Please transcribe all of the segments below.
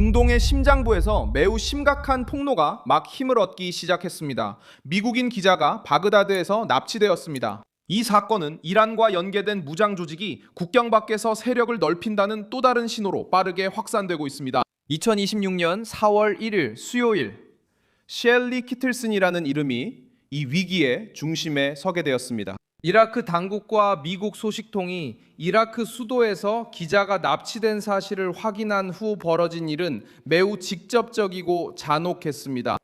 중동의 심장부에서 매우 심각한 폭로가 막 힘을 얻기 시작했습니다. 미국인 기자가 바그다드에서 납치되었습니다. 이 사건은 이란과 연계된 무장 조직이 국경 밖에서 세력을 넓힌다는 또 다른 신호로 빠르게 확산되고 있습니다. 2026년 4월 1일 수요일, 셸리 키틀슨이라는 이름이 이 위기의 중심에 서게 되었습니다. 이라크 당국과 미국 소식통이 이라크 수도에서 기자가 납치된 사실을 확인한 후 벌어진 일은 매우 직접적이고 잔혹했습니다.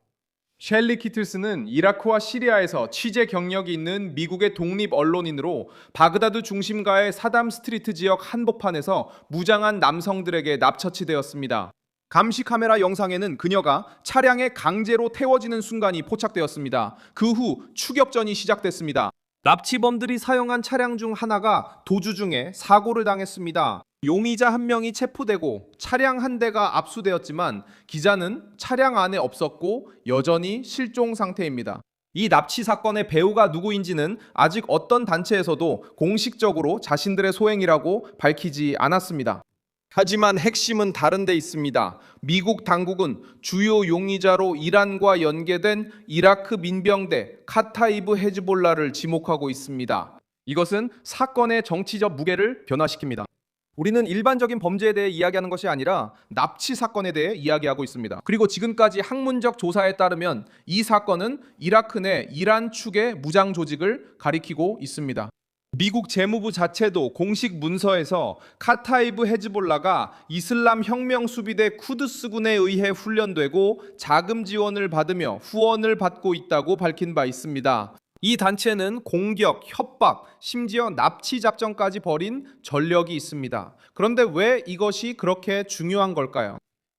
셸리 키틀슨은 이라크와 시리아에서 취재 경력이 있는 미국의 독립 언론인으로 바그다드 중심가의 사담 스트리트 지역 한복판에서 무장한 남성들에게 납처치되었습니다. 감시 카메라 영상에는 그녀가 차량에 강제로 태워지는 순간이 포착되었습니다. 그 후 추격전이 시작됐습니다. 납치범들이 사용한 차량 중 하나가 도주 중에 사고를 당했습니다. 용의자 한 명이 체포되고 차량 한 대가 압수되었지만 기자는 차량 안에 없었고 여전히 실종 상태입니다. 이 납치 사건의 배우가 누구인지는 아직 어떤 단체에서도 공식적으로 자신들의 소행이라고 밝히지 않았습니다. 하지만 핵심은 다른 데 있습니다. 미국 당국은 주요 용의자로 이란과 연계된 이라크 민병대 카타이브 헤즈볼라를 지목하고 있습니다. 이것은 사건의 정치적 무게를 변화시킵니다. 우리는 일반적인 범죄에 대해 이야기하는 것이 아니라 납치 사건에 대해 이야기하고 있습니다. 그리고 지금까지 학문적 조사에 따르면 이 사건은 이라크 내 이란 축의 무장 조직을 가리키고 있습니다. 미국 재무부 자체도 공식 문서에서 카타이브 헤즈볼라가 이슬람 혁명 수비대 쿠드스군에 의해 훈련되고 자금 지원을 받으며 후원을 받고 있다고 밝힌 바 있습니다. 이 단체는 공격, 협박, 심지어 납치 작전까지 벌인 전력이 있습니다. 그런데 왜 이것이 그렇게 중요한 걸까요?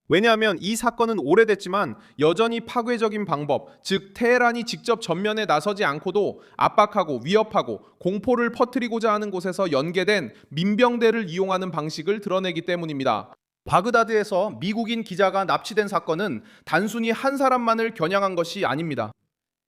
왜냐하면 이 사건은 오래됐지만 여전히 파괴적인 방법, 즉 테헤란이 직접 전면에 나서지 않고도 압박하고 위협하고 공포를 퍼뜨리고자 하는 곳에서 연계된 민병대를 이용하는 방식을 드러내기 때문입니다. 바그다드에서 미국인 기자가 납치된 사건은 단순히 한 사람만을 겨냥한 것이 아닙니다.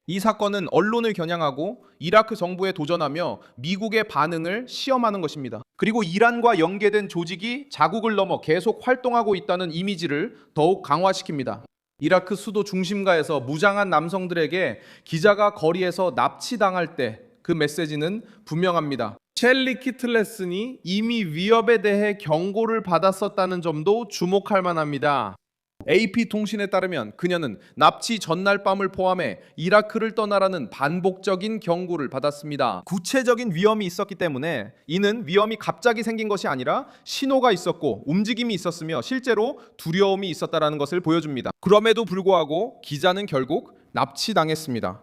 이 사건은 언론을 겨냥하고 이라크 정부에 도전하며 미국의 반응을 시험하는 것입니다. 그리고 이란과 연계된 조직이 자국을 넘어 계속 활동하고 있다는 이미지를 더욱 강화시킵니다. 이라크 수도 중심가에서 무장한 남성들에게 기자가 거리에서 납치당할 때 그 메시지는 분명합니다. 셸리 키틀슨이 이미 위협에 대해 경고를 받았었다는 점도 주목할 만합니다. AP통신에 따르면 그녀는 납치 전날 밤을 포함해 이라크를 떠나라는 반복적인 경고를 받았습니다. 구체적인 위험이 있었기 때문에 이는 위험이 갑자기 생긴 것이 아니라 신호가 있었고 움직임이 있었으며 실제로 두려움이 있었다는 것을 보여줍니다. 그럼에도 불구하고 기자는 결국 납치당했습니다.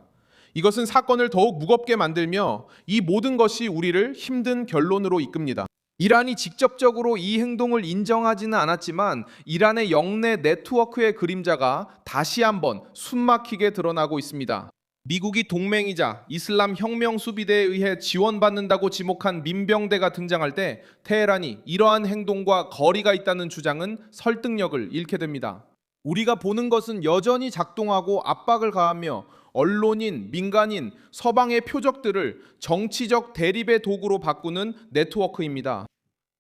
이것은 사건을 더욱 무겁게 만들며 이 모든 것이 우리를 힘든 결론으로 이끕니다. 이란이 직접적으로 이 행동을 인정하지는 않았지만 이란의 영내 네트워크의 그림자가 다시 한번 숨막히게 드러나고 있습니다. 미국이 동맹이자 이슬람 혁명 수비대에 의해 지원받는다고 지목한 민병대가 등장할 때 테헤란이 이러한 행동과 거리가 있다는 주장은 설득력을 잃게 됩니다. 우리가 보는 것은 여전히 작동하고 압박을 가하며 언론인, 민간인, 서방의 표적들을 정치적 대립의 도구로 바꾸는 네트워크입니다.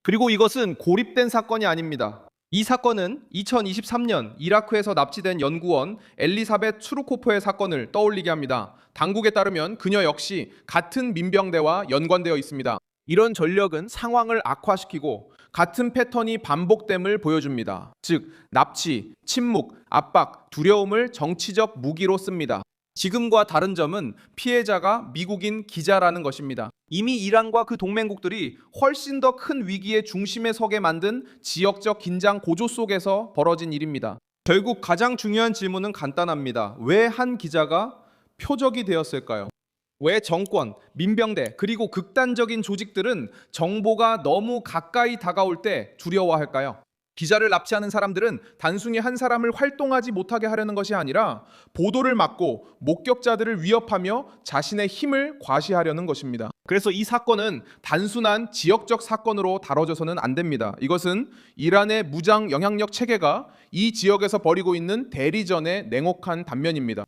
그리고 이것은 고립된 사건이 아닙니다. 이 사건은 2023년 이라크에서 납치된 연구원 엘리사벳 추르코프의 사건을 떠올리게 합니다. 당국에 따르면 그녀 역시 같은 민병대와 연관되어 있습니다. 이런 전력은 상황을 악화시키고 같은 패턴이 반복됨을 보여줍니다. 즉, 납치, 침묵, 압박, 두려움을 정치적 무기로 씁니다. 지금과 다른 점은 피해자가 미국인 기자라는 것입니다. 이미 이란과 그 동맹국들이 훨씬 더 큰 위기의 중심에 서게 만든 지역적 긴장 고조 속에서 벌어진 일입니다. 결국 가장 중요한 질문은 간단합니다. 왜 한 기자가 표적이 되었을까요? 왜 정권, 민병대, 그리고 극단적인 조직들은 정보가 너무 가까이 다가올 때 두려워할까요? 기자를 납치하는 사람들은 단순히 한 사람을 활동하지 못하게 하려는 것이 아니라 보도를 막고 목격자들을 위협하며 자신의 힘을 과시하려는 것입니다. 그래서 이 사건은 단순한 지역적 사건으로 다뤄져서는 안 됩니다. 이것은 이란의 무장 영향력 체계가 이 지역에서 벌이고 있는 대리전의 냉혹한 단면입니다.